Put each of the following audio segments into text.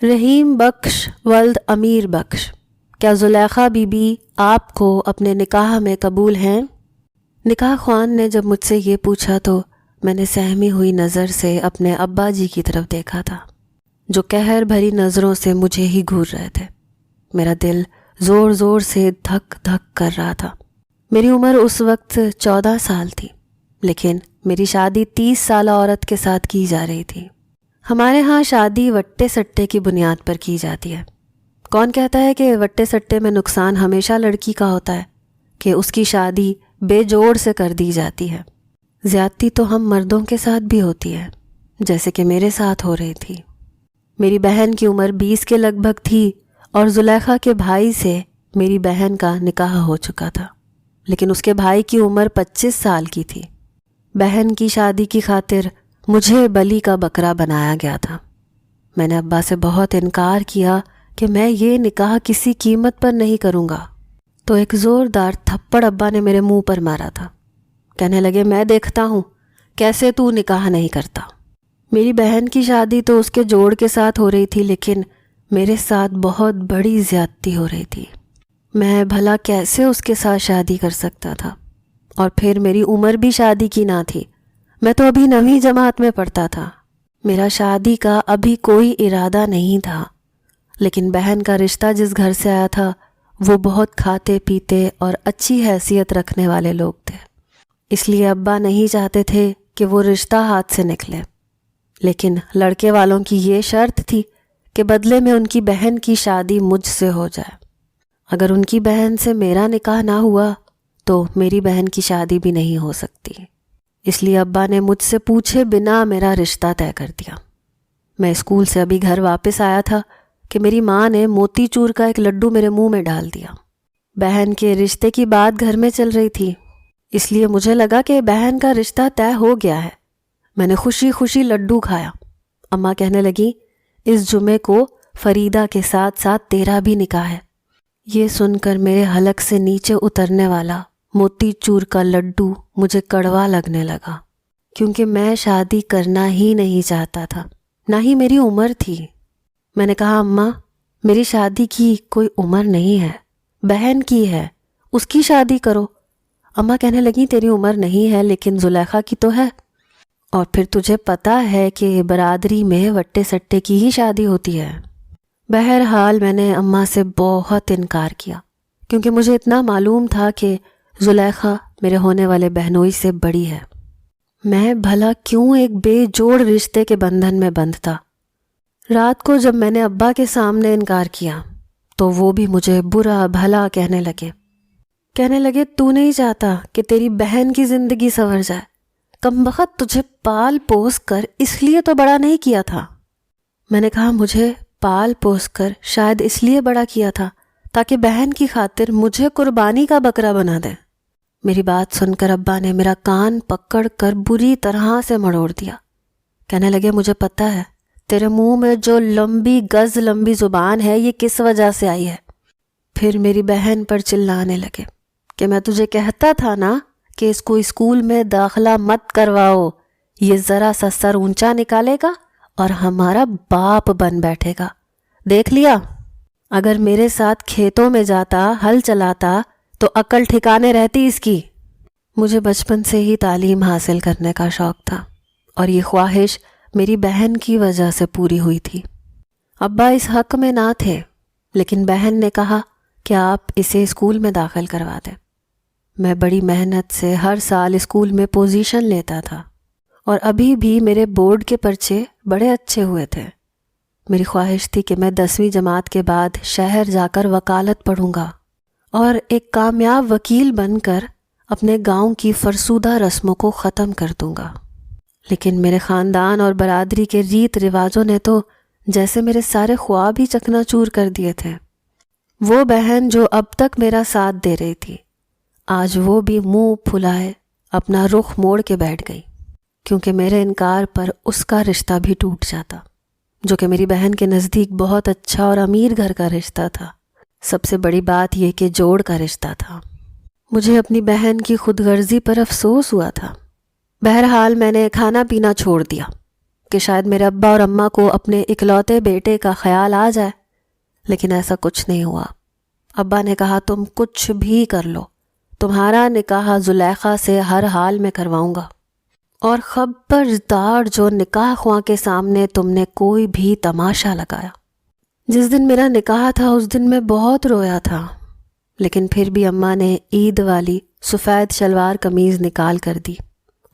رحیم بخش ولد امیر بخش، کیا Zulaikha be be آپ کو اپنے نکاح میں قبول ہیں؟ نکاح خوان نے جب مجھ سے یہ پوچھا تو میں نے سہمی ہوئی نظر سے اپنے ابا جی کی طرف دیکھا تھا، جو قہر بھری نظروں سے مجھے ہی گھور رہے تھے۔ میرا دل زور زور سے دھک دھک کر رہا تھا۔ میری عمر اس وقت 14 سال تھی، لیکن میری شادی 30 سالہ عورت کے ساتھ کی جا رہی تھی۔ ہمارے ہاں شادی وٹے سٹے کی بنیاد پر کی جاتی ہے۔ کون کہتا ہے کہ وٹے سٹے میں نقصان ہمیشہ لڑکی کا ہوتا ہے کہ اس کی شادی بے جوڑ سے کر دی جاتی ہے؟ زیادتی تو ہم مردوں کے ساتھ بھی ہوتی ہے، جیسے کہ میرے ساتھ ہو رہی تھی۔ میری بہن کی عمر 20 کے لگ بھگ تھی اور زلیخا کے بھائی سے میری بہن کا نکاح ہو چکا تھا، لیکن اس کے بھائی کی عمر 25 سال کی تھی۔ بہن کی شادی کی خاطر مجھے بلی کا بکرا بنایا گیا تھا۔ میں نے ابا سے بہت انکار کیا کہ میں یہ نکاح کسی قیمت پر نہیں کروں گا، تو ایک زوردار تھپڑ ابا نے میرے منہ پر مارا تھا۔ کہنے لگے، میں دیکھتا ہوں کیسے تو نکاح نہیں کرتا۔ میری بہن کی شادی تو اس کے جوڑ کے ساتھ ہو رہی تھی، لیکن میرے ساتھ بہت بڑی زیادتی ہو رہی تھی۔ میں بھلا کیسے اس کے ساتھ شادی کر سکتا تھا؟ اور پھر میری عمر بھی شادی کی نہ تھی، میں تو ابھی 9ویں جماعت میں پڑھتا تھا۔ میرا شادی کا ابھی کوئی ارادہ نہیں تھا، لیکن بہن کا رشتہ جس گھر سے آیا تھا وہ بہت کھاتے پیتے اور اچھی حیثیت رکھنے والے لوگ تھے، اس لیے ابا نہیں چاہتے تھے کہ وہ رشتہ ہاتھ سے نکلے۔ لیکن لڑکے والوں کی یہ شرط تھی کہ بدلے میں ان کی بہن کی شادی مجھ سے ہو جائے۔ اگر ان کی بہن سے میرا نکاح نہ ہوا تو میری بہن کی شادی بھی نہیں ہو سکتی، اس لیے ابا نے مجھ سے پوچھے بنا میرا رشتہ طے کر دیا۔ میں اسکول سے ابھی گھر واپس آیا تھا کہ میری ماں نے موتی چور کا ایک لڈو میرے منہ میں ڈال دیا۔ بہن کے رشتے کی بات گھر میں چل رہی تھی، اس لیے مجھے لگا کہ بہن کا رشتہ طے ہو گیا ہے۔ میں نے خوشی خوشی لڈو کھایا۔ اماں کہنے لگی، اس جمعے کو فریدہ کے ساتھ ساتھ تیرا بھی نکاح ہے۔ یہ سن کر میرے حلق سے نیچے اترنے والا موتی چور کا لڈو مجھے کڑوا لگنے لگا، کیونکہ میں شادی کرنا ہی نہیں چاہتا تھا، نہ ہی میری عمر تھی۔ میں نے کہا، اماں میری شادی کی کوئی عمر نہیں ہے، بہن کی ہے، اس کی شادی کرو۔ اماں کہنے لگی، تیری عمر نہیں ہے لیکن زلیخا کی تو ہے، اور پھر تجھے پتہ ہے کہ برادری میں وٹے سٹے کی ہی شادی ہوتی ہے۔ بہرحال میں نے اماں سے بہت انکار کیا، کیونکہ مجھے اتنا معلوم تھا کہ زلیخا میرے ہونے والے بہنوئی سے بڑی ہے۔ میں بھلا کیوں ایک بے جوڑ رشتے کے بندھن میں بندھ تھا؟ رات کو جب میں نے ابا کے سامنے انکار کیا تو وہ بھی مجھے برا بھلا کہنے لگے تو نہیں چاہتا کہ تیری بہن کی زندگی سنور جائے؟ کمبخت، تجھے پال پوس کر اس لیے تو بڑا نہیں کیا تھا۔ میں نے کہا، مجھے پال پوس کر شاید اس لیے بڑا کیا تھا تاکہ بہن کی خاطر مجھے قربانی کا بکرا بنا دے۔ میری بات سن کر ابا نے میرا کان پکڑ کر بری طرح سے مڑوڑ دیا۔ کہنے لگے، مجھے پتہ ہے تیرے منہ میں جو لمبی گز لمبی زبان ہے یہ کس وجہ سے آئی ہے۔ پھر میری بہن پر چلانے لگے کہ میں تجھے کہتا تھا نا کہ اس کو اسکول میں داخلہ مت کرواؤ، یہ ذرا سا سر اونچا نکالے گا اور ہمارا باپ بن بیٹھے گا۔ دیکھ لیا، اگر میرے ساتھ کھیتوں میں جاتا، ہل چلاتا تو عقل ٹھکانے رہتی اس کی۔ مجھے بچپن سے ہی تعلیم حاصل کرنے کا شوق تھا، اور یہ خواہش میری بہن کی وجہ سے پوری ہوئی تھی۔ ابا اس حق میں نہ تھے، لیکن بہن نے کہا کہ آپ اسے اسکول میں داخل کروا دیں۔ میں بڑی محنت سے ہر سال اسکول میں پوزیشن لیتا تھا، اور ابھی بھی میرے بورڈ کے پرچے بڑے اچھے ہوئے تھے۔ میری خواہش تھی کہ میں 10ویں جماعت کے بعد شہر جا کر وکالت پڑھوں گا اور ایک کامیاب وکیل بن کر اپنے گاؤں کی فرسودہ رسموں کو ختم کر دوں گا۔ لیکن میرے خاندان اور برادری کے ریت رواجوں نے تو جیسے میرے سارے خواب ہی چکنا چور کر دیے تھے۔ وہ بہن جو اب تک میرا ساتھ دے رہی تھی، آج وہ بھی منہ پھلائے اپنا رخ موڑ کے بیٹھ گئی، کیونکہ میرے انکار پر اس کا رشتہ بھی ٹوٹ جاتا، جو کہ میری بہن کے نزدیک بہت اچھا اور امیر گھر کا رشتہ تھا۔ سب سے بڑی بات یہ کہ جوڑ کا رشتہ تھا۔ مجھے اپنی بہن کی خود غرضی پر افسوس ہوا تھا۔ بہرحال میں نے کھانا پینا چھوڑ دیا۔ کہ شاید میرے ابا اور اماں کو اپنے اکلوتے بیٹے کا خیال آ جائے، لیکن ایسا کچھ نہیں ہوا۔ ابا نے کہا تم کچھ بھی کر لو، تمہارا نکاح زلیخا سے ہر حال میں کرواؤں گا، اور خبردار جو نکاح خواں کے سامنے تم نے کوئی بھی تماشا لگایا۔ جس دن میرا نکاح تھا اس دن میں بہت رویا تھا، لیکن پھر بھی اماں نے عید والی سفید شلوار قمیض نکال کر دی،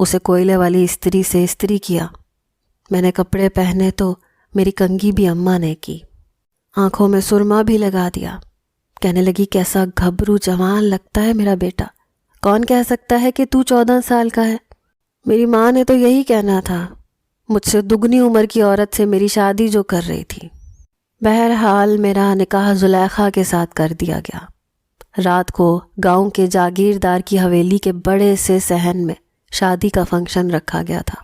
اسے کوئلے والی استری سے استری کیا۔ میں نے کپڑے پہنے تو میری کنگھی بھی اماں نے کی، آنکھوں میں سرما بھی لگا دیا۔ کہنے لگی کیسا گھبرو جوان لگتا ہے میرا بیٹا، کون کہہ سکتا ہے کہ تو 14 سال کا ہے؟ میری ماں نے تو یہی کہنا تھا، مجھ سے دگنی عمر کی عورت سے میری شادی جو کر رہی تھی۔ بہرحال میرا نکاح زلیخا کے ساتھ کر دیا گیا۔ رات کو گاؤں کے جاگیردار کی حویلی کے بڑے سے صحن میں شادی کا فنکشن رکھا گیا تھا،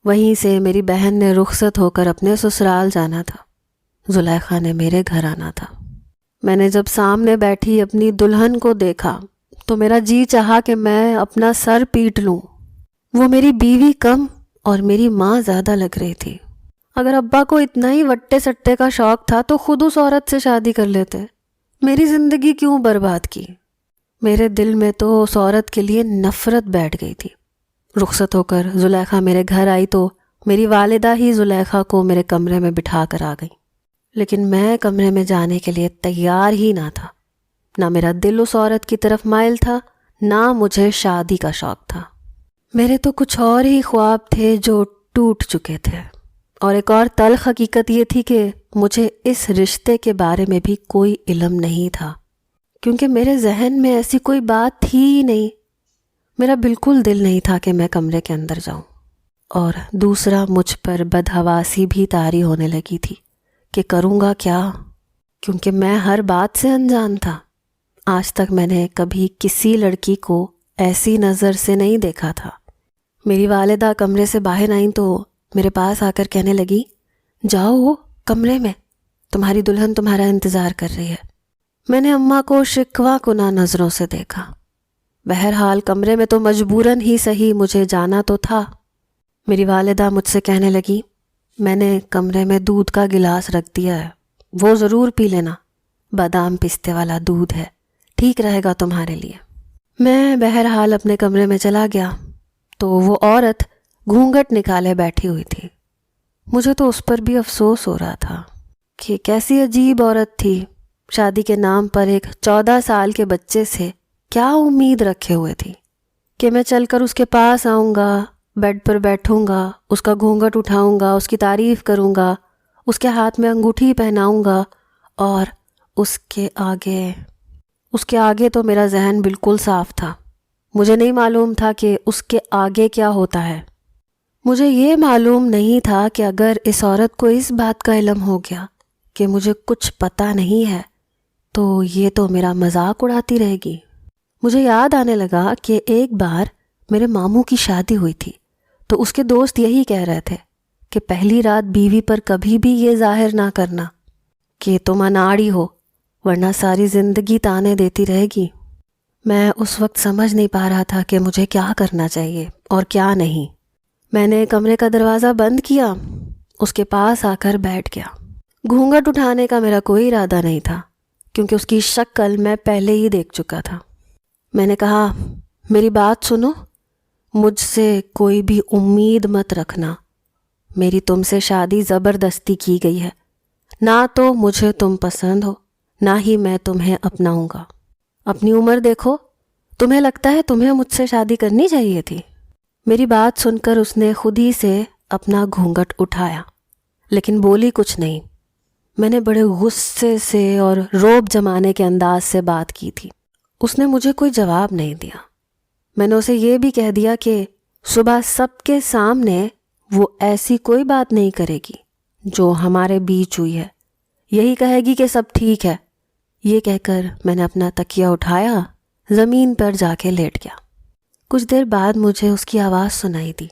وہیں سے میری بہن نے رخصت ہو کر اپنے سسرال جانا تھا، زلیخا نے میرے گھر آنا تھا۔ میں نے جب سامنے بیٹھی اپنی دلہن کو دیکھا تو میرا جی چاہا کہ میں اپنا سر پیٹ لوں۔ وہ میری بیوی کم اور میری ماں زیادہ لگ رہی تھی۔ اگر ابا کو اتنا ہی وٹے سٹے کا شوق تھا تو خود اس عورت سے شادی کر لیتے، میری زندگی کیوں برباد کی؟ میرے دل میں تو اس عورت کے لیے نفرت بیٹھ گئی تھی۔ رخصت ہو کر زلیخا میرے گھر آئی تو میری والدہ ہی زلیخا کو میرے کمرے میں بٹھا کر آ گئی، لیکن میں کمرے میں جانے کے لیے تیار ہی نہ تھا۔ نہ میرا دل اس عورت کی طرف مائل تھا، نہ مجھے شادی کا شوق تھا۔ میرے تو کچھ اور ہی خواب تھے جو ٹوٹ چکے تھے، اور ایک اور تلخ حقیقت یہ تھی کہ مجھے اس رشتے کے بارے میں بھی کوئی علم نہیں تھا، کیونکہ میرے ذہن میں ایسی کوئی بات تھی ہی نہیں۔ میرا بالکل دل نہیں تھا کہ میں کمرے کے اندر جاؤں، اور دوسرا مجھ پر بدحواسی بھی طاری ہونے لگی تھی کہ کروں گا کیا، کیونکہ میں ہر بات سے انجان تھا۔ آج تک میں نے کبھی کسی لڑکی کو ایسی نظر سے نہیں دیکھا تھا۔ میری والدہ کمرے سے باہر آئیں تو میرے پاس آ کر کہنے لگی، جاؤ کمرے میں، تمہاری دلہن تمہارا انتظار کر رہی ہے۔ میں نے اماں کو شکوہ کناں نظروں سے دیکھا۔ بہرحال کمرے میں تو مجبوراً ہی صحیح مجھے جانا تو تھا۔ میری والدہ مجھ سے کہنے لگی، میں نے کمرے میں دودھ کا گلاس رکھ دیا ہے، وہ ضرور پی لینا، بادام پستے والا دودھ ہے، ٹھیک رہے گا تمہارے لیے۔ میں بہرحال اپنے کمرے میں چلا گیا تو وہ عورت گھونگھٹ نکالے بیٹھی ہوئی تھی۔ مجھے تو اس پر بھی افسوس ہو رہا تھا کہ کیسی عجیب عورت تھی، شادی کے نام پر ایک 14 سال کے بچے سے کیا امید رکھے ہوئے تھی کہ میں چل کر اس کے پاس آؤں گا، بیڈ پر بیٹھوں گا، اس کا گھونگھٹ اٹھاؤں گا، اس کی تعریف کروں گا، اس کے ہاتھ میں انگوٹھی پہناؤں گا، اور اس کے آگے تو میرا ذہن بالکل صاف تھا۔ مجھے نہیں معلوم تھا کہ اس کے آگے کیا ہوتا ہے۔ مجھے یہ معلوم نہیں تھا کہ اگر اس عورت کو اس بات کا علم ہو گیا کہ مجھے کچھ پتہ نہیں ہے تو یہ تو میرا مذاق اڑاتی رہے گی۔ مجھے یاد آنے لگا کہ ایک بار میرے ماموں کی شادی ہوئی تھی تو اس کے دوست یہی کہہ رہے تھے کہ پہلی رات بیوی پر کبھی بھی یہ ظاہر نہ کرنا کہ تم اناڑی ہو، ورنہ ساری زندگی تانے دیتی رہے گی۔ میں اس وقت سمجھ نہیں پا رہا تھا کہ مجھے کیا کرنا چاہیے اور کیا نہیں۔ میں نے کمرے کا دروازہ بند کیا، اس کے پاس آ کر بیٹھ گیا۔ گھونگھٹ اٹھانے کا میرا کوئی ارادہ نہیں تھا، کیونکہ اس کی شکل میں پہلے ہی دیکھ چکا تھا۔ میں نے کہا، میری بات سنو، مجھ سے کوئی بھی امید مت رکھنا، میری تم سے شادی زبردستی کی گئی ہے، نہ تو مجھے تم پسند ہو، نہ ہی میں تمہیں اپناؤں گا۔ اپنی عمر دیکھو، تمہیں لگتا ہے تمہیں مجھ سے شادی کرنی چاہیے تھی؟ میری بات سن کر اس نے خود ہی سے اپنا گھونگھٹ اٹھایا، لیکن بولی کچھ نہیں۔ میں نے بڑے غصے سے اور روب جمانے کے انداز سے بات کی تھی۔ اس نے مجھے کوئی جواب نہیں دیا۔ میں نے اسے یہ بھی کہہ دیا کہ صبح سب کے سامنے وہ ایسی کوئی بات نہیں کرے گی جو ہمارے بیچ ہوئی ہے، یہی کہے گی کہ سب ٹھیک ہے۔ یہ کہہ کر میں نے اپنا تکیہ اٹھایا، زمین پر جا کے لیٹ گیا۔ کچھ دیر بعد مجھے اس کی آواز سنائی دی۔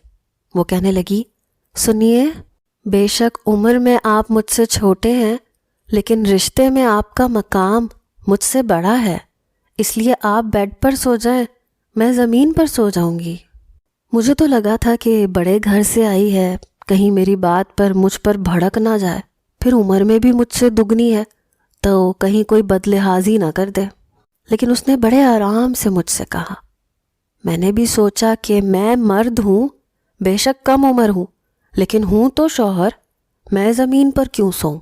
وہ کہنے لگی، سنیے، بے شک عمر میں آپ مجھ سے چھوٹے ہیں، لیکن رشتے میں آپ کا مقام مجھ سے بڑا ہے، اس لیے آپ بیڈ پر سو جائیں، میں زمین پر سو جاؤں گی۔ مجھے تو لگا تھا کہ بڑے گھر سے آئی ہے، کہیں میری بات پر مجھ پر بھڑک نہ جائے، پھر عمر میں بھی مجھ سے دگنی ہے تو کہیں کوئی بدلحاظی نہ کر دے۔ لیکن اس نے بڑے آرام سے مجھ سے کہا۔ میں نے بھی سوچا کہ میں مرد ہوں، بے شک کم عمر ہوں، لیکن ہوں تو شوہر، میں زمین پر کیوں سوؤں؟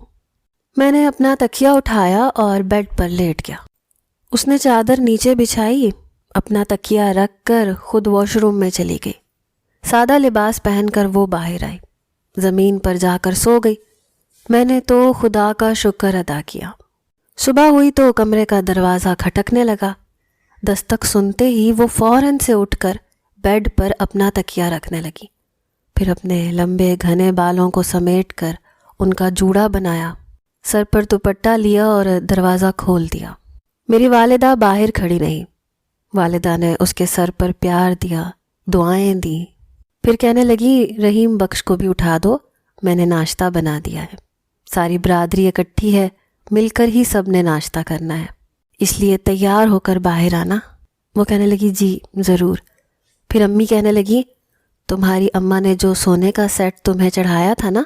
میں نے اپنا تکیہ اٹھایا اور بیڈ پر لیٹ گیا۔ اس نے چادر نیچے بچھائی، اپنا تکیہ رکھ کر خود واش روم میں چلی گئی۔ سادہ لباس پہن کر وہ باہر آئی، زمین پر جا کر سو گئی۔ میں نے تو خدا کا شکر ادا کیا۔ صبح ہوئی تو کمرے کا دروازہ کھٹکنے لگا۔ دستک سنتے ہی وہ فوراً سے اٹھ کر بیڈ پر اپنا تکیہ رکھنے لگی، پھر اپنے لمبے گھنے بالوں کو سمیٹ کر ان کا جوڑا بنایا، سر پر دوپٹہ لیا اور دروازہ کھول دیا۔ میری والدہ باہر کھڑی نہیں۔ والدہ نے اس کے سر پر پیار دیا، دعائیں دیں، پھر کہنے لگی رحیم بخش کو بھی اٹھا دو، میں نے ناشتہ بنا دیا ہے، ساری برادری اکٹھی ہے، مل کر ہی سب نے ناشتہ کرنا ہے، اس لیے تیار ہو کر باہر آنا۔ وہ کہنے لگی جی ضرور۔ پھر امی کہنے لگی تمہاری اماں نے جو سونے کا سیٹ تمہیں چڑھایا تھا نا،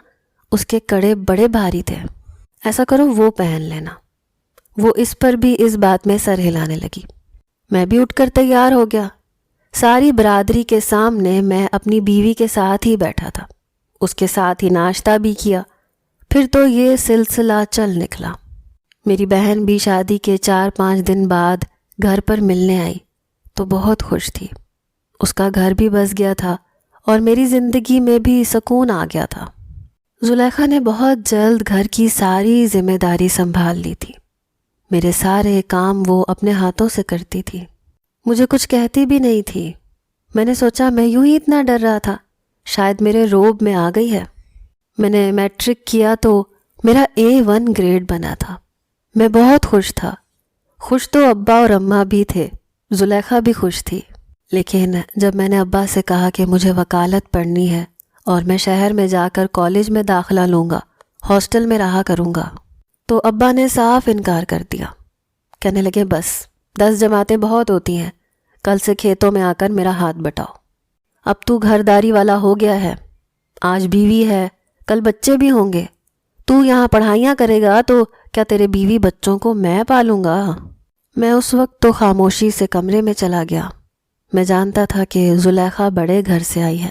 اس کے کڑے بڑے بھاری تھے، ایسا کرو وہ پہن لینا۔ وہ اس پر بھی اس بات میں سر ہلانے لگی۔ میں بھی اٹھ کر تیار ہو گیا۔ ساری برادری کے سامنے میں اپنی بیوی کے ساتھ ہی بیٹھا تھا، اس کے ساتھ ہی ناشتہ بھی کیا۔ پھر تو یہ سلسلہ چل نکلا۔ میری بہن بھی شادی کے 4-5 دن بعد گھر پر ملنے آئی تو بہت خوش تھی۔ اس کا گھر بھی بس گیا تھا اور میری زندگی میں بھی سکون آ گیا تھا۔ زلیخا نے بہت جلد گھر کی ساری ذمہ داری سنبھال لی تھی۔ میرے سارے کام وہ اپنے ہاتھوں سے کرتی تھی، مجھے کچھ کہتی بھی نہیں تھی۔ میں نے سوچا میں یوں ہی اتنا ڈر رہا تھا، شاید میرے روب میں آ گئی ہے۔ میں نے میٹرک کیا تو میرا A1 گریڈ بنا تھا۔ میں بہت خوش تھا۔ خوش تو ابا اور اماں بھی تھے، زلیخا بھی خوش تھی۔ لیکن جب میں نے ابا سے کہا کہ مجھے وکالت پڑھنی ہے اور میں شہر میں جا کر کالج میں داخلہ لوں گا، ہاسٹل میں رہا کروں گا، تو ابا نے صاف انکار کر دیا۔ کہنے لگے بس 10 جماعتیں بہت ہوتی ہیں، کل سے کھیتوں میں آ کر میرا ہاتھ بٹاؤ۔ اب تو گھرداری والا ہو گیا ہے، آج بیوی ہے، کل بچے بھی ہوں گے، تو یہاں پڑھائیاں کرے گا تو کیا تیرے بیوی بچوں کو میں پالوں گا؟ میں اس وقت تو خاموشی سے کمرے میں چلا گیا۔ میں جانتا تھا کہ زلیخا بڑے گھر سے آئی ہے،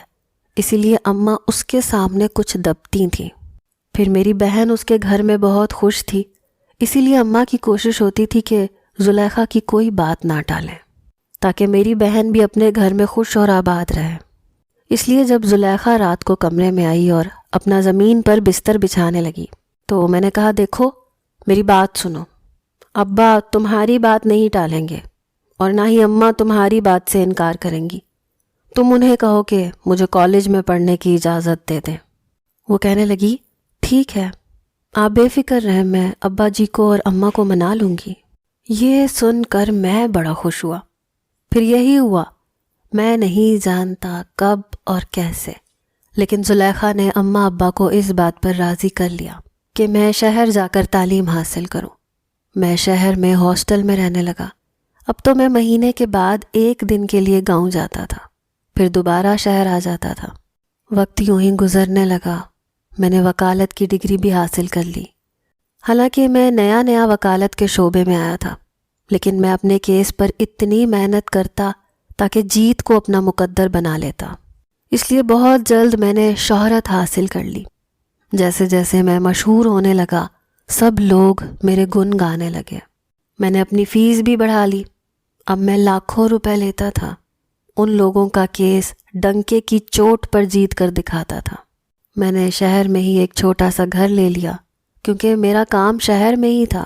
اسی لیے اماں اس کے سامنے کچھ دبتی تھیں۔ پھر میری بہن اس کے گھر میں بہت خوش تھی، اسی لیے اماں کی کوشش ہوتی تھی کہ زلیخا کی کوئی بات نہ ٹالیں، تاکہ میری بہن بھی اپنے گھر میں خوش اور آباد رہے۔ اس لیے جب زلیخا رات کو کمرے میں آئی اور اپنا زمین پر بستر بچھانے لگی تو میں نے کہا دیکھو میری بات سنو، ابا تمہاری بات نہیں ٹالیں گے اور نہ ہی اماں تمہاری بات سے انکار کریں گی، تم انہیں کہو کہ مجھے کالج میں پڑھنے کی اجازت دے دیں۔ وہ کہنے لگی ٹھیک ہے، آپ بے فکر رہیں، میں ابا جی کو اور اماں کو منا لوں گی۔ یہ سن کر میں بڑا خوش ہوا۔ پھر یہی ہوا، میں نہیں جانتا کب اور کیسے، لیکن زلیخا نے اماں ابا کو اس بات پر راضی کر لیا کہ میں شہر جا کر تعلیم حاصل کروں۔ میں شہر میں ہاسٹل میں رہنے لگا۔ اب تو میں مہینے کے بعد 1 دن کے لیے گاؤں جاتا تھا، پھر دوبارہ شہر آ جاتا تھا۔ وقت یوں ہی گزرنے لگا۔ میں نے وکالت کی ڈگری بھی حاصل کر لی۔ حالانکہ میں نیا وکالت کے شعبے میں آیا تھا، لیکن میں اپنے کیس پر اتنی محنت کرتا تاکہ جیت کو اپنا مقدر بنا لیتا۔ اس لیے بہت جلد میں نے شہرت حاصل کر لی۔ جیسے جیسے میں مشہور ہونے لگا، سب لوگ میرے گن گانے لگے۔ میں نے اپنی فیس بھی بڑھا لی۔ اب میں لاکھوں روپے لیتا تھا۔ ان لوگوں کا کیس ڈنکے کی چوٹ پر جیت کر دکھاتا تھا۔ میں نے شہر میں ہی ایک چھوٹا سا گھر لے لیا، کیونکہ میرا کام شہر میں ہی تھا۔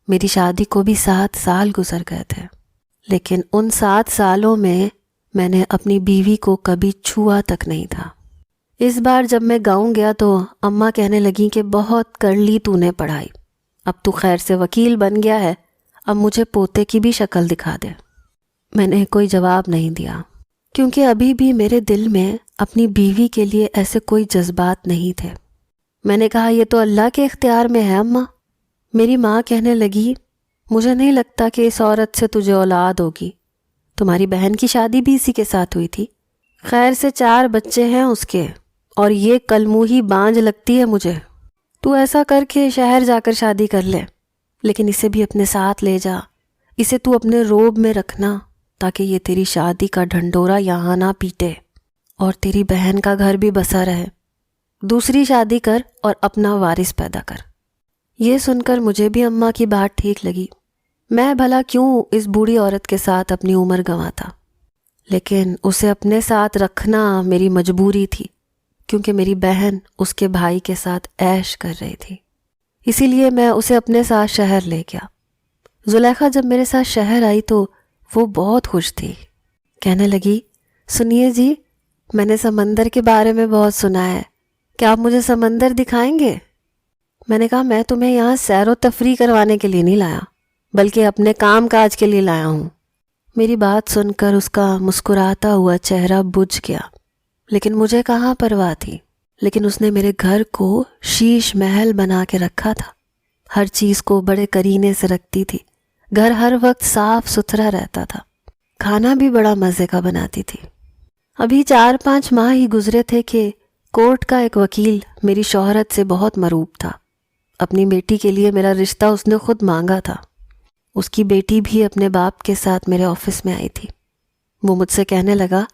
میری شادی کو بھی 7 سال گزر گئے تھے، لیکن ان 7 سالوں میں نے اپنی بیوی کو کبھی چھوا تک نہیں تھا۔ اس بار جب میں گاؤں گیا تو اماں کہنے لگیں کہ بہت کر لی تو نے پڑھائی، اب تو خیر سے وکیل بن گیا ہے، اب مجھے پوتے کی بھی شکل دکھا دے۔ میں نے کوئی جواب نہیں دیا، کیونکہ ابھی بھی میرے دل میں اپنی بیوی کے لیے ایسے کوئی جذبات نہیں تھے۔ میں نے کہا یہ تو اللہ کے اختیار میں ہے اماں۔ میری ماں کہنے لگی مجھے نہیں لگتا کہ اس عورت سے تجھے اولاد ہوگی، تمہاری بہن کی شادی بھی اسی کے ساتھ ہوئی تھی، خیر سے 4 بچے ہیں اس کے، اور یہ کلموہی بانج لگتی ہے مجھے۔ تو ایسا کر کے شہر جا کر شادی کر لے، لیکن اسے بھی اپنے ساتھ لے جا، اسے تو اپنے روب میں رکھنا تاکہ یہ تیری شادی کا ڈھنڈورا یہاں نہ پیٹے اور تیری بہن کا گھر بھی بسا رہے۔ دوسری شادی کر اور اپنا وارث پیدا کر۔ یہ سن کر مجھے بھی اماں کی بات ٹھیک لگی۔ میں بھلا کیوں اس بوڑھی عورت کے ساتھ اپنی عمر گنواتا، لیکن اسے اپنے ساتھ رکھنا میری مجبوری تھی، کیونکہ میری بہن اس کے بھائی کے ساتھ عیش کر رہی تھی۔ اسی لیے میں اسے اپنے ساتھ شہر لے گیا۔ زلیخا جب میرے ساتھ شہر آئی تو وہ بہت خوش تھی۔ کہنے لگی، سنیے جی، میں نے سمندر کے بارے میں بہت سنا ہے، کیا آپ مجھے سمندر دکھائیں گے؟ میں نے کہا، میں تمہیں یہاں سیر و تفریح کروانے کے لیے نہیں لایا، بلکہ اپنے کام کاج کے لیے لایا ہوں۔ میری بات سن کر اس کا مسکراتا ہوا چہرہ بجھ گیا، لیکن مجھے کہاں پرواہ تھی۔ لیکن اس نے میرے گھر کو شیش محل بنا کے رکھا تھا، ہر چیز کو بڑے کرینے سے رکھتی تھی، گھر ہر وقت صاف ستھرا رہتا تھا، کھانا بھی بڑا مزے کا بناتی تھی۔ ابھی 4-5 ماہ ہی گزرے تھے کہ کورٹ کا ایک وکیل میری شوہرت سے بہت مروب تھا۔ اپنی بیٹی کے لیے میرا رشتہ اس نے خود مانگا تھا۔ اس کی بیٹی بھی اپنے باپ کے ساتھ میرے آفس میں آئی تھی۔ وہ مجھ سے کہنے لگا،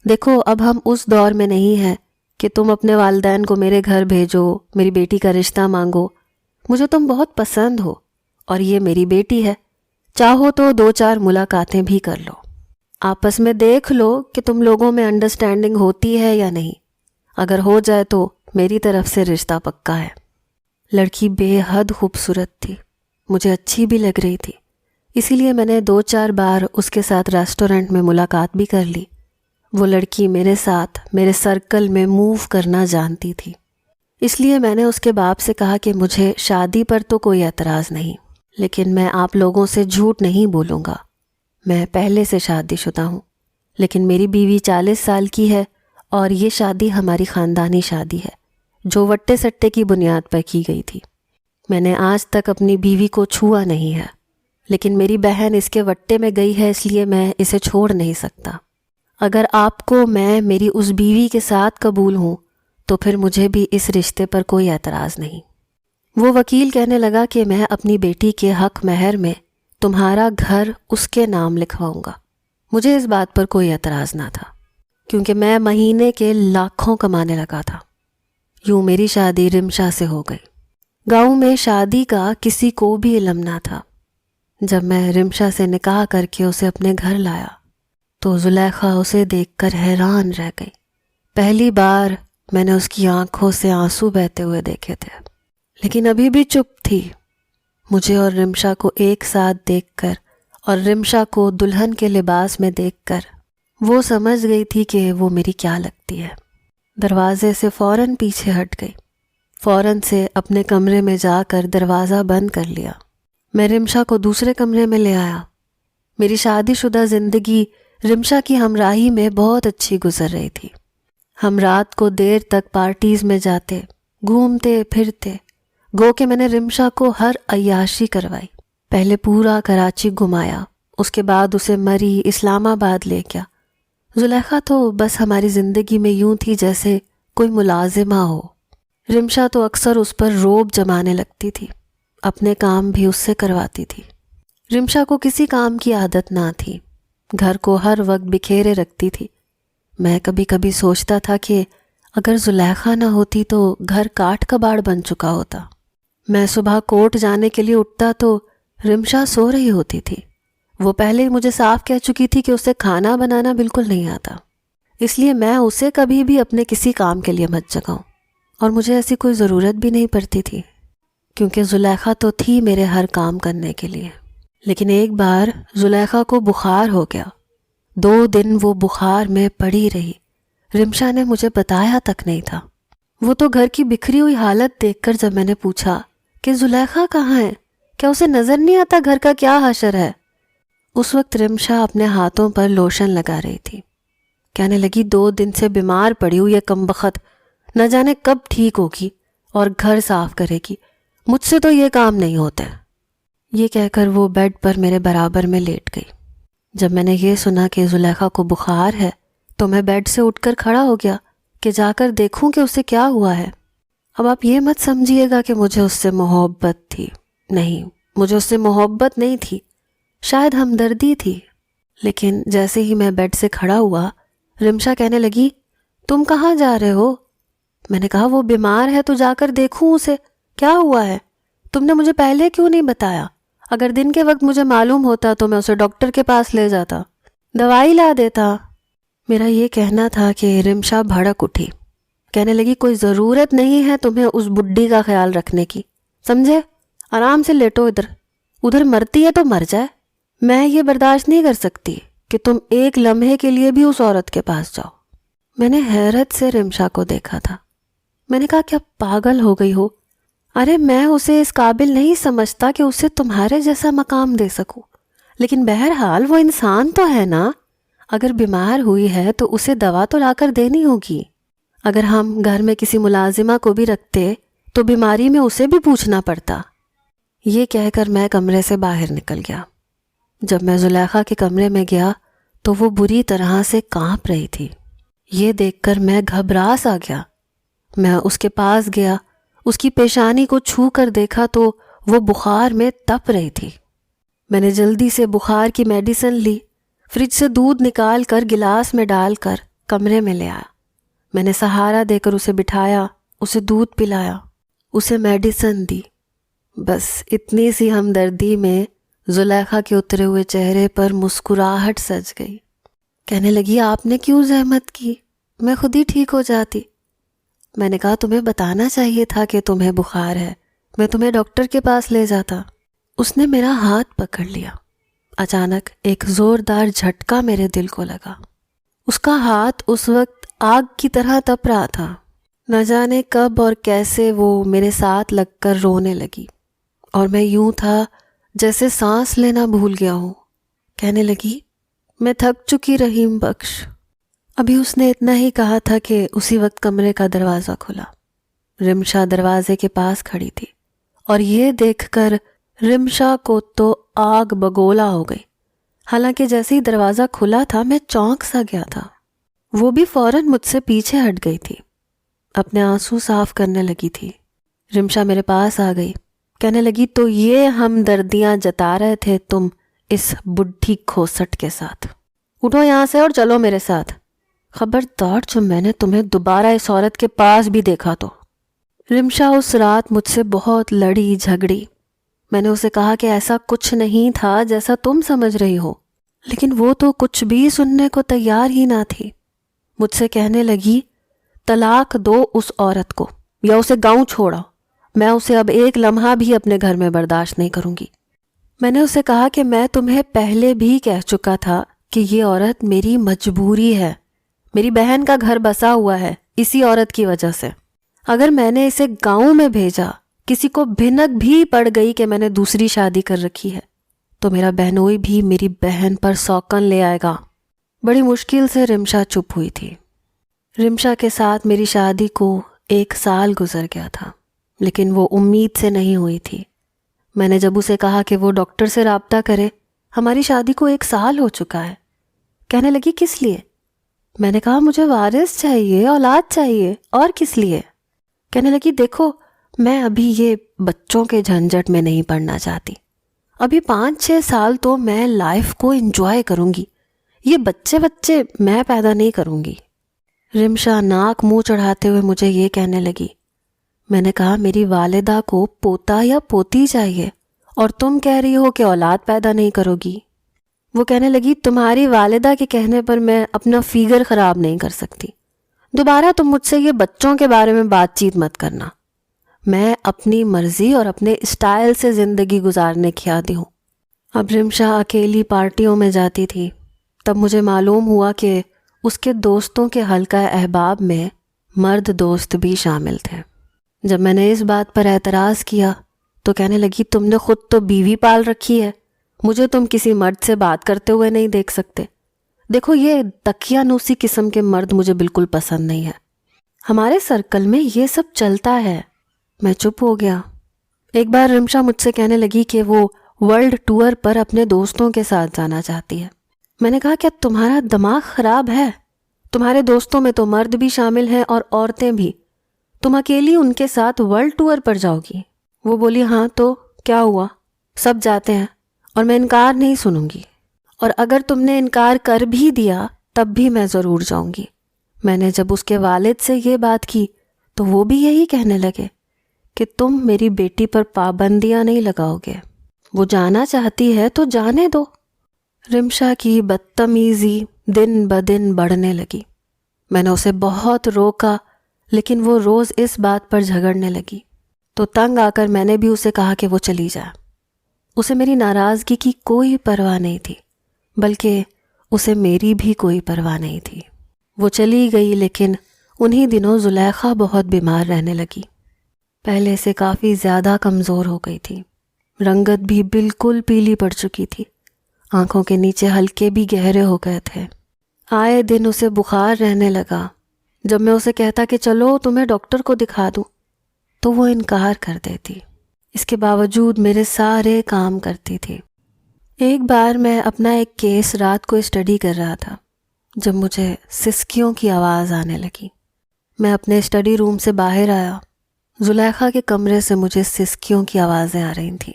دیکھو اب ہم اس دور میں نہیں ہیں کہ تم اپنے والدین کو میرے گھر بھیجو، میری بیٹی کا رشتہ مانگو۔ مجھے تم بہت پسند ہو اور یہ میری بیٹی ہے، چاہو تو 2-4 ملاقاتیں بھی کر لو، آپس میں دیکھ لو کہ تم لوگوں میں انڈرسٹینڈنگ ہوتی ہے یا نہیں۔ اگر ہو جائے تو میری طرف سے رشتہ پکا ہے۔ لڑکی بے حد خوبصورت تھی، مجھے اچھی بھی لگ رہی تھی، اسی لیے میں نے 2-4 بار اس کے ساتھ ریسٹورنٹ میں ملاقات بھی کر لی۔ وہ لڑکی میرے ساتھ میرے سرکل میں موو کرنا جانتی تھی، اس لیے میں نے اس کے باپ سے کہا کہ مجھے شادی پر تو کوئی اعتراض نہیں، لیکن میں آپ لوگوں سے جھوٹ نہیں بولوں گا، میں پہلے سے شادی شدہ ہوں، لیکن میری بیوی 40 سال کی ہے اور یہ شادی ہماری خاندانی شادی ہے جو وٹے سٹے کی بنیاد پر کی گئی تھی۔ میں نے آج تک اپنی بیوی کو چھوا نہیں ہے، لیکن میری بہن اس کے وٹے میں گئی ہے، اس لیے میں اسے چھوڑ نہیں سکتا۔ اگر آپ کو میں میری اس بیوی کے ساتھ قبول ہوں تو پھر مجھے بھی اس رشتے پر کوئی اعتراض نہیں۔ وہ وکیل کہنے لگا کہ میں اپنی بیٹی کے حق مہر میں تمہارا گھر اس کے نام لکھواؤں گا۔ مجھے اس بات پر کوئی اعتراض نہ تھا، کیونکہ میں مہینے کے لاکھوں کمانے لگا تھا۔ یوں میری شادی رمشا سے ہو گئی۔ گاؤں میں شادی کا کسی کو بھی علم نہ تھا۔ جب میں رمشا سے نکاح کر کے اسے اپنے گھر لایا تو زلیخا اسے دیکھ کر حیران رہ گئی۔ پہلی بار میں نے اس کی آنکھوں سے آنسو بہتے ہوئے دیکھے تھے، لیکن ابھی بھی چپ تھی۔ مجھے اور رمشا کو ایک ساتھ دیکھ کر اور رمشا کو دلہن کے لباس میں دیکھ کر وہ سمجھ گئی تھی کہ وہ میری کیا لگتی ہے۔ دروازے سے فوراً پیچھے ہٹ گئی، فوراً سے اپنے کمرے میں جا کر دروازہ بند کر لیا۔ میں رمشا کو دوسرے کمرے میں لے آیا۔ میری شادی شدہ زندگی رمشا کی ہمراہی میں بہت اچھی گزر رہی تھی۔ ہم رات کو دیر تک پارٹیز میں جاتے، گھومتے پھرتے، گو کہ میں نے رمشا کو ہر عیاشی کروائی۔ پہلے پورا کراچی گھمایا، اس کے بعد اسے مری اسلام آباد لے گیا۔ زلیخا تو بس ہماری زندگی میں یوں تھی جیسے کوئی ملازمہ ہو۔ رمشا تو اکثر اس پر روب جمانے لگتی تھی، اپنے کام بھی اس سے کرواتی تھی۔ رمشا کو کسی کام کی عادت نہ تھی، گھر کو ہر وقت بکھیرے رکھتی تھی۔ میں کبھی کبھی سوچتا تھا کہ اگر زلیخا نہ ہوتی تو گھر کاٹ کباڑ بن چکا ہوتا۔ میں صبح کورٹ جانے کے لیے اٹھتا تو رمشا سو رہی ہوتی تھی۔ وہ پہلے ہی مجھے صاف کہہ چکی تھی کہ اسے کھانا بنانا بالکل نہیں آتا، اس لیے میں اسے کبھی بھی اپنے کسی کام کے لیے مت جگاؤں، اور مجھے ایسی کوئی ضرورت بھی نہیں پڑتی تھی، کیونکہ زلیخا تو تھی میرے ہر کام کرنے کے لیے۔ لیکن ایک بار زلیخا کو بخار ہو گیا، 2 دن وہ بخار میں پڑی رہی۔ رمشا نے مجھے بتایا تک نہیں تھا۔ وہ تو گھر کی بکھری ہوئی حالت دیکھ کر جب میں نے پوچھا کہ زلیخا کہاں ہے، کیا اسے نظر نہیں آتا گھر کا کیا حشر ہے، اس وقت رمشا اپنے ہاتھوں پر لوشن لگا رہی تھی۔ کہنے لگی 2 دن سے بیمار پڑی ہوئی یہ کمبخت، نہ جانے کب ٹھیک ہوگی اور گھر صاف کرے گی، مجھ سے تو یہ کام نہیں ہوتے۔ یہ کہہ کر وہ بیڈ پر میرے برابر میں لیٹ گئی۔ جب میں نے یہ سنا کہ زلیخا کو بخار ہے تو میں بیڈ سے اٹھ کر کھڑا ہو گیا کہ جا کر دیکھوں کہ اسے کیا ہوا ہے۔ اب آپ یہ مت سمجھیے گا کہ مجھے اس سے محبت تھی، نہیں، مجھے اس سے محبت نہیں تھی، شاید ہمدردی تھی۔ لیکن جیسے ہی میں بیڈ سے کھڑا ہوا، رمشا کہنے لگی، تم کہاں جا رہے ہو؟ میں نے کہا وہ بیمار ہے تو جا کر دیکھوں اسے، کیا ہوا ہے؟ تم نے مجھے پہلے کیوں نہیں بتایا؟ اگر دن کے وقت مجھے معلوم ہوتا تو میں اسے ڈاکٹر کے پاس لے جاتا، دوائی لا دیتا۔ میرا یہ کہنا تھا کہ رمشا بھڑک اٹھی، کہنے لگی، کوئی ضرورت نہیں ہے تمہیں اس بڈھی کا خیال رکھنے کی، سمجھے؟ آرام سے لیٹو، ادھر مرتی ہے تو مر جائے، میں یہ برداشت نہیں کر سکتی کہ تم ایک لمحے کے لیے بھی اس عورت کے پاس جاؤ۔ میں نے حیرت سے رمشا کو دیکھا تھا۔ میں نے کہا، کیا پاگل ہو گئی ہو؟ ارے میں اسے اس قابل نہیں سمجھتا کہ اسے تمہارے جیسا مقام دے سکوں، لیکن بہرحال وہ انسان تو ہے نا، اگر بیمار ہوئی ہے تو اسے دوا تو لا کر دینی ہوگی۔ اگر ہم گھر میں کسی ملازمہ کو بھی رکھتے تو بیماری میں اسے بھی پوچھنا پڑتا۔ یہ کہہ کر میں کمرے سے باہر نکل گیا۔ جب میں زلیخا کے کمرے میں گیا تو وہ بری طرح سے کانپ رہی تھی۔ یہ دیکھ کر میں گھبرا سا گیا۔ میں اس کے پاس گیا، اس کی پیشانی کو چھو کر دیکھا تو وہ بخار میں تپ رہی تھی۔ میں نے جلدی سے بخار کی میڈیسن لی، فریج سے دودھ نکال کر گلاس میں ڈال کر کمرے میں لے آیا۔ میں نے سہارا دے کر اسے بٹھایا، اسے دودھ پلایا، اسے میڈیسن دی۔ بس اتنی سی ہمدردی میں زلیخا کے اترے ہوئے چہرے پر مسکراہٹ سج گئی۔ کہنے لگی، آپ نے کیوں زحمت کی؟ میں خود ہی ٹھیک ہو جاتی۔ میں نے کہا، تمہیں بتانا چاہیے تھا کہ تمہیں بخار ہے، میں تمہیں ڈاکٹر کے پاس لے جاتا۔ اس نے میرا ہاتھ پکڑ لیا۔ اچانک ایک زوردار جھٹکا میرے دل کو لگا۔ اس کا ہاتھ اس وقت آگ کی طرح تپ رہا تھا۔ نہ جانے کب اور کیسے وہ میرے ساتھ لگ کر رونے لگی، اور میں یوں تھا جیسے سانس لینا بھول گیا ہوں۔ کہنے لگی، میں تھک چکی رحیم بخش۔ ابھی اس نے اتنا ہی کہا تھا کہ اسی وقت کمرے کا دروازہ کھلا۔ رمشا دروازے کے پاس کھڑی تھی، اور یہ دیکھ کر رمشا کو تو آگ بگولا ہو گئی۔ حالانکہ جیسے ہی دروازہ کھلا تھا میں چونک سا گیا تھا۔ وہ بھی فوراً مجھ سے پیچھے ہٹ گئی تھی، اپنے آنسو صاف کرنے لگی تھی۔ رمشا میرے پاس آ گئی، کہنے لگی، تو یہ ہمدردیاں جتا رہے تھے تم اس بڈھی کھوسٹ کے ساتھ؟ اٹھو یہاں سے اور چلو میرے ساتھ، خبردار جو میں نے تمہیں دوبارہ اس عورت کے پاس بھی دیکھا تو۔ رمشا اس رات مجھ سے بہت لڑی جھگڑی۔ میں نے اسے کہا کہ ایسا کچھ نہیں تھا جیسا تم سمجھ رہی ہو، لیکن وہ تو کچھ بھی سننے کو تیار ہی نہ تھی۔ مجھ سے کہنے لگی، طلاق دو اس عورت کو یا اسے گاؤں چھوڑو، میں اسے اب ایک لمحہ بھی اپنے گھر میں برداشت نہیں کروں گی۔ میں نے اسے کہا کہ میں تمہیں پہلے بھی کہہ چکا تھا کہ یہ عورت میری مجبوری ہے، میری بہن کا گھر بسا ہوا ہے اسی عورت کی وجہ سے۔ اگر میں نے اسے گاؤں میں بھیجا، کسی کو بھنک بھی پڑ گئی کہ میں نے دوسری شادی کر رکھی ہے، تو میرا بہنوئی بھی میری بہن پر سوکن لے آئے گا۔ بڑی مشکل سے رمشا چپ ہوئی تھی۔ رمشا کے ساتھ میری شادی کو 1 سال گزر گیا تھا، لیکن وہ امید سے نہیں ہوئی تھی۔ میں نے جب اسے کہا کہ وہ ڈاکٹر سے رابطہ کرے، ہماری شادی کو 1 سال ہو چکا ہے۔ کہنے لگی، کس لیے؟ میں نے کہا، مجھے وارث چاہیے، اولاد چاہیے، اور کس لیے؟ کہنے لگی، دیکھو میں ابھی یہ بچوں کے جھنجٹ میں نہیں پڑنا چاہتی، ابھی 5-6 سال تو میں لائف کو انجوائے کروں گی، یہ بچے میں پیدا نہیں کروں گی۔ رمشا ناک منہ چڑھاتے ہوئے مجھے یہ کہنے لگی۔ میں نے کہا، میری والدہ کو پوتا یا پوتی چاہیے، اور تم کہہ رہی ہو کہ اولاد پیدا نہیں کرو گی۔ وہ کہنے لگی، تمہاری والدہ کے کہنے پر میں اپنا فیگر خراب نہیں کر سکتی، دوبارہ تم مجھ سے یہ بچوں کے بارے میں بات چیت مت کرنا، میں اپنی مرضی اور اپنے اسٹائل سے زندگی گزارنے کی عادی ہوں۔ اب رمشا اکیلی پارٹیوں میں جاتی تھی، تب مجھے معلوم ہوا کہ اس کے دوستوں کے حلقہ احباب میں مرد دوست بھی شامل تھے۔ جب میں نے اس بات پر اعتراض کیا تو کہنے لگی، تم نے خود تو بیوی پال رکھی ہے، مجھے تم کسی مرد سے بات کرتے ہوئے نہیں دیکھ سکتے۔ دیکھو یہ تکیہ نوسی قسم کے مرد مجھے بالکل پسند نہیں ہے، ہمارے سرکل میں یہ سب چلتا ہے۔ میں چپ ہو گیا۔ ایک بار رمشا مجھ سے کہنے لگی کہ وہ ورلڈ ٹور پر اپنے دوستوں کے ساتھ جانا چاہتی ہے۔ میں نے کہا، کیا تمہارا دماغ خراب ہے؟ تمہارے دوستوں میں تو مرد بھی شامل ہیں اور عورتیں بھی. تم اکیلی ان کے ساتھ ورلڈ ٹور پر جاؤ گی؟ وہ بولی ہاں تو کیا ہوا، سب جاتے ہیں اور میں انکار نہیں سنوں گی، اور اگر تم نے انکار کر بھی دیا تب بھی میں ضرور جاؤں گی. میں نے جب اس کے والد سے یہ بات کی تو وہ بھی یہی کہنے لگے کہ تم میری بیٹی پر پابندیاں نہیں لگاؤ گے، وہ جانا چاہتی ہے تو جانے دو. رمشا کی بدتمیزی دن بدن بڑھنے لگی. میں نے اسے بہت روکا لیکن وہ روز اس بات پر جھگڑنے لگی، تو تنگ آ کر میں نے بھی اسے کہا کہ وہ چلی جائے. اسے میری ناراضگی کی کوئی پرواہ نہیں تھی، بلکہ اسے میری بھی کوئی پرواہ نہیں تھی. وہ چلی گئی، لیکن انہی دنوں زلیخا بہت بیمار رہنے لگی. پہلے سے کافی زیادہ کمزور ہو گئی تھی، رنگت بھی بالکل پیلی پڑ چکی تھی، آنکھوں کے نیچے ہلکے بھی گہرے ہو گئے تھے. آئے دن اسے بخار رہنے لگا. جب میں اسے کہتا کہ چلو تمہیں ڈاکٹر کو دکھا دوں تو وہ انکار کر دیتی. اس کے باوجود میرے سارے کام کرتی تھی. ایک بار میں اپنا ایک کیس رات کو اسٹڈی کر رہا تھا جب مجھے سسکیوں کی آواز آنے لگی. میں اپنے اسٹڈی روم سے باہر آیا. زلیخا کے کمرے سے مجھے سسکیوں کی آوازیں آ رہی تھیں.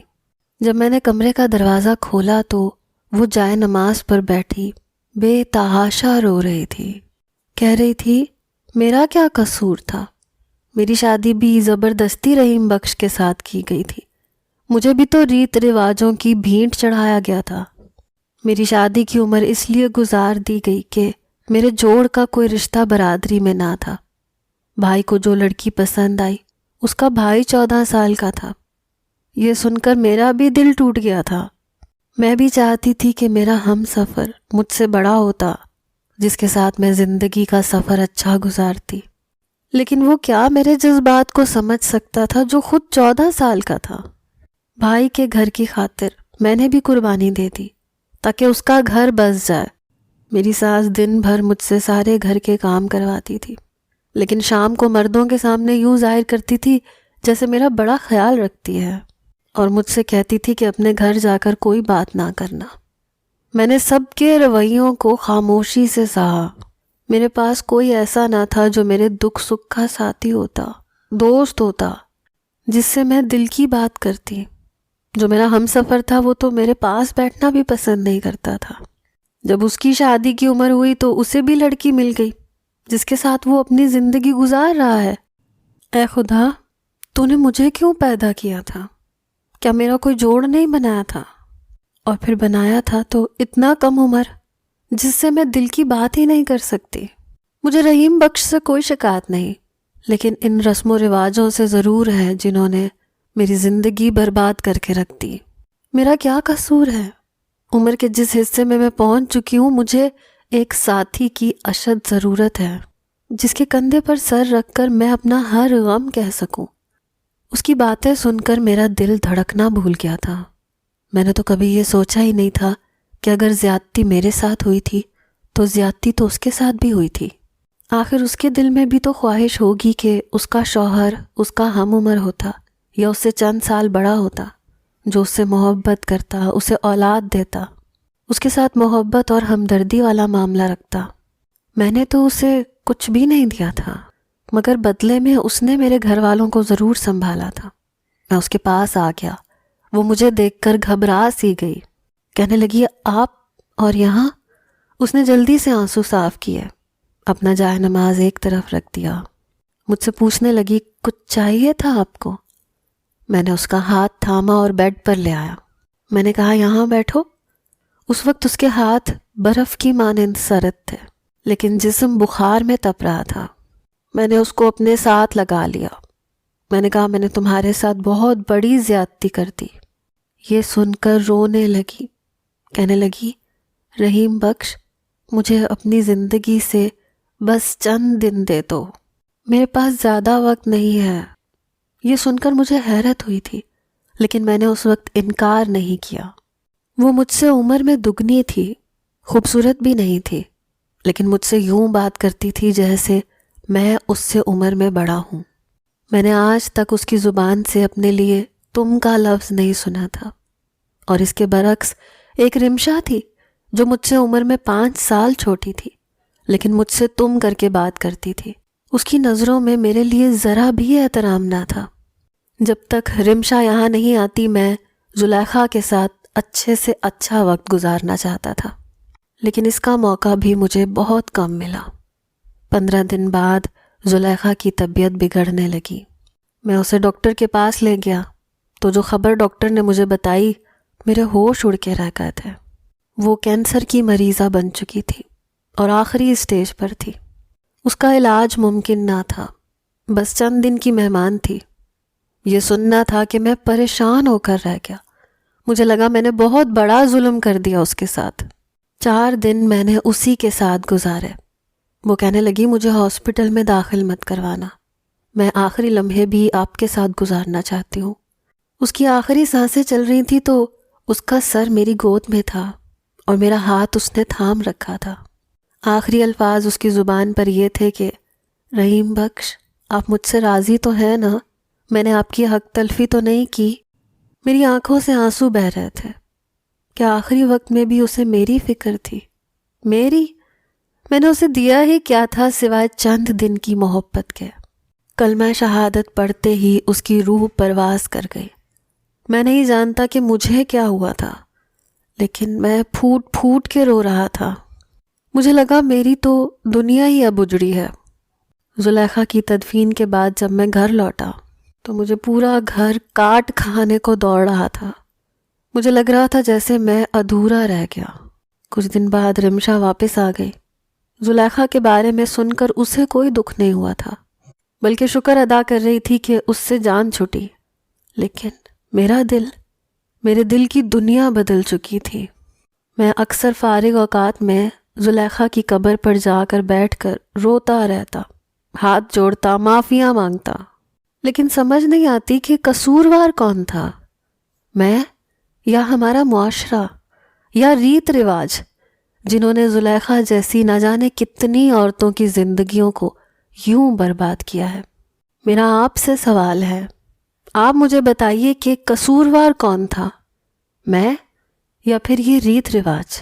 جب میں نے کمرے کا دروازہ کھولا تو وہ جائے نماز پر بیٹھی بے تحاشا رو رہی تھی. کہہ رہی تھی میرا کیا قصور تھا، میری شادی بھی زبردستی رحیم بخش کے ساتھ کی گئی تھی، مجھے بھی تو ریت رواجوں کی بھینٹ چڑھایا گیا تھا. میری شادی کی عمر اس لیے گزار دی گئی کہ میرے جوڑ کا کوئی رشتہ برادری میں نہ تھا. بھائی کو جو لڑکی پسند آئی اس کا بھائی 14 سال کا تھا. یہ سن کر میرا بھی دل ٹوٹ گیا تھا. میں بھی چاہتی تھی کہ میرا ہم سفر مجھ سے بڑا ہوتا، جس کے ساتھ میں زندگی کا سفر اچھا گزارتی، لیکن وہ کیا میرے جذبات کو سمجھ سکتا تھا جو خود 14 سال کا تھا. بھائی کے گھر کی خاطر میں نے بھی قربانی دے دی تاکہ اس کا گھر بس جائے. میری ساس دن بھر مجھ سے سارے گھر کے کام کرواتی تھی، لیکن شام کو مردوں کے سامنے یوں ظاہر کرتی تھی جیسے میرا بڑا خیال رکھتی ہے، اور مجھ سے کہتی تھی کہ اپنے گھر جا کر کوئی بات نہ کرنا. میں نے سب کے رویوں کو خاموشی سے سہا. میرے پاس کوئی ایسا نہ تھا جو میرے دکھ سکھ کا ساتھی ہوتا، دوست ہوتا، جس سے میں دل کی بات کرتی. جو میرا ہم سفر تھا وہ تو میرے پاس بیٹھنا بھی پسند نہیں کرتا تھا. جب اس کی شادی کی عمر ہوئی تو اسے بھی لڑکی مل گئی جس کے ساتھ وہ اپنی زندگی گزار رہا ہے. اے خدا، تو نے مجھے کیوں پیدا کیا تھا؟ کیا میرا کوئی جوڑ نہیں بنایا تھا؟ اور پھر بنایا تھا تو اتنا کم عمر جس سے میں دل کی بات ہی نہیں کر سکتی. مجھے رحیم بخش سے کوئی شکایت نہیں، لیکن ان رسم و رواجوں سے ضرور ہے جنہوں نے میری زندگی برباد کر کے رکھ دی. میرا کیا قصور ہے؟ عمر کے جس حصے میں پہنچ چکی ہوں مجھے ایک ساتھی کی اشد ضرورت ہے، جس کے کندھے پر سر رکھ کر میں اپنا ہر غم کہہ سکوں. اس کی باتیں سن کر میرا دل دھڑکنا بھول گیا تھا. میں نے تو کبھی یہ سوچا ہی نہیں تھا کہ اگر زیادتی میرے ساتھ ہوئی تھی تو زیادتی تو اس کے ساتھ بھی ہوئی تھی. آخر اس کے دل میں بھی تو خواہش ہوگی کہ اس کا شوہر اس کا ہم عمر ہوتا یا اس سے چند سال بڑا ہوتا، جو اس سے محبت کرتا، اسے اولاد دیتا، اس کے ساتھ محبت اور ہمدردی والا معاملہ رکھتا. میں نے تو اسے کچھ بھی نہیں دیا تھا، مگر بدلے میں اس نے میرے گھر والوں کو ضرور سنبھالا تھا. میں اس کے پاس آ گیا. وہ مجھے دیکھ کر گھبرا سی گئی. کہنے لگی آپ اور یہاں؟ اس نے جلدی سے آنسو صاف کیے، اپنا جائے نماز ایک طرف رکھ دیا. مجھ سے پوچھنے لگی کچھ چاہیے تھا آپ کو؟ میں نے اس کا ہاتھ تھاما اور بیڈ پر لے آیا. میں نے کہا یہاں بیٹھو. اس وقت اس کے ہاتھ برف کی مانند سرد تھے، لیکن جسم بخار میں تپ رہا تھا. میں نے اس کو اپنے ساتھ لگا لیا. میں نے کہا میں نے تمہارے ساتھ بہت بڑی زیادتی کر دی. یہ سن کر رونے لگی. کہنے لگی رحیم بخش، مجھے اپنی زندگی سے بس چند دن دے دو، میرے پاس زیادہ وقت نہیں ہے. یہ سن کر مجھے حیرت ہوئی تھی، لیکن میں نے اس وقت انکار نہیں کیا. وہ مجھ سے عمر میں دگنی تھی، خوبصورت بھی نہیں تھی، لیکن مجھ سے یوں بات کرتی تھی جیسے میں اس سے عمر میں بڑا ہوں. میں نے آج تک اس کی زبان سے اپنے لیے تم کا لفظ نہیں سنا تھا. اور اس کے برعکس ایک رمشا تھی جو مجھ سے عمر میں 5 سال چھوٹی تھی، لیکن مجھ سے تم کر کے بات کرتی تھی۔ اس کی نظروں میں میرے لیے ذرا بھی احترام نہ تھا۔ جب تک رمشا یہاں نہیں آتی میں زلیخا کے ساتھ اچھے سے اچھا وقت گزارنا چاہتا تھا، لیکن اس کا موقع بھی مجھے بہت کم ملا۔ 15 دن بعد زلیخا کی طبیعت بگڑنے لگی۔ میں اسے ڈاکٹر کے پاس لے گیا تو جو خبر ڈاکٹر نے مجھے بتائی، میرے ہوش اڑ کے رہ گئے تھے۔ وہ کینسر کی مریضہ بن چکی تھی اور آخری اسٹیج پر تھی۔ اس کا علاج ممکن نہ تھا، بس چند دن کی مہمان تھی۔ یہ سننا تھا کہ میں پریشان ہو کر رہ گیا۔ مجھے لگا میں نے بہت بڑا ظلم کر دیا اس کے ساتھ۔ 4 دن میں نے اسی کے ساتھ گزارے۔ وہ کہنے لگی مجھے ہاسپٹل میں داخل مت کروانا، میں آخری لمحے بھی آپ کے ساتھ گزارنا چاہتی ہوں۔ اس کی آخری سانسیں چل رہی تھی تو اس کا سر میری گود میں تھا اور میرا ہاتھ اس نے تھام رکھا تھا۔ آخری الفاظ اس کی زبان پر یہ تھے کہ رحیم بخش، آپ مجھ سے راضی تو ہیں نا؟ میں نے آپ کی حق تلفی تو نہیں کی؟ میری آنکھوں سے آنسو بہہ رہے تھے۔ کیا آخری وقت میں بھی اسے میری فکر تھی؟ میری؟ میں نے اسے دیا ہی کیا تھا سوائے چند دن کی محبت کے؟ کلمہ شہادت پڑھتے ہی اس کی روح پرواز کر گئی۔ میں نہیں جانتا کہ مجھے کیا ہوا تھا، لیکن میں پھوٹ پھوٹ کے رو رہا تھا۔ مجھے لگا میری تو دنیا ہی اب اجڑی ہے۔ زلیخا کی تدفین کے بعد جب میں گھر لوٹا تو مجھے پورا گھر کاٹ کھانے کو دوڑ رہا تھا۔ مجھے لگ رہا تھا جیسے میں ادھورا رہ گیا۔ کچھ دن بعد رمشا واپس آ گئی۔ زلیخا کے بارے میں سن کر اسے کوئی دکھ نہیں ہوا تھا، بلکہ شکر ادا کر رہی تھی کہ اس سے جان چھٹی۔ لیکن میرے دل کی دنیا بدل چکی تھی۔ میں اکثر فارغ اوقات میں زلیخا کی قبر پر جا کر بیٹھ کر روتا رہتا، ہاتھ جوڑتا، معافیاں مانگتا، لیکن سمجھ نہیں آتی کہ قصوروار کون تھا، میں یا ہمارا معاشرہ یا ریت رواج، جنہوں نے زلیخا جیسی نہ جانے کتنی عورتوں کی زندگیوں کو یوں برباد کیا ہے۔ میرا آپ سے سوال ہے، آپ مجھے بتائیے کہ قصوروار کون تھا، میں یا پھر یہ ریت رواج؟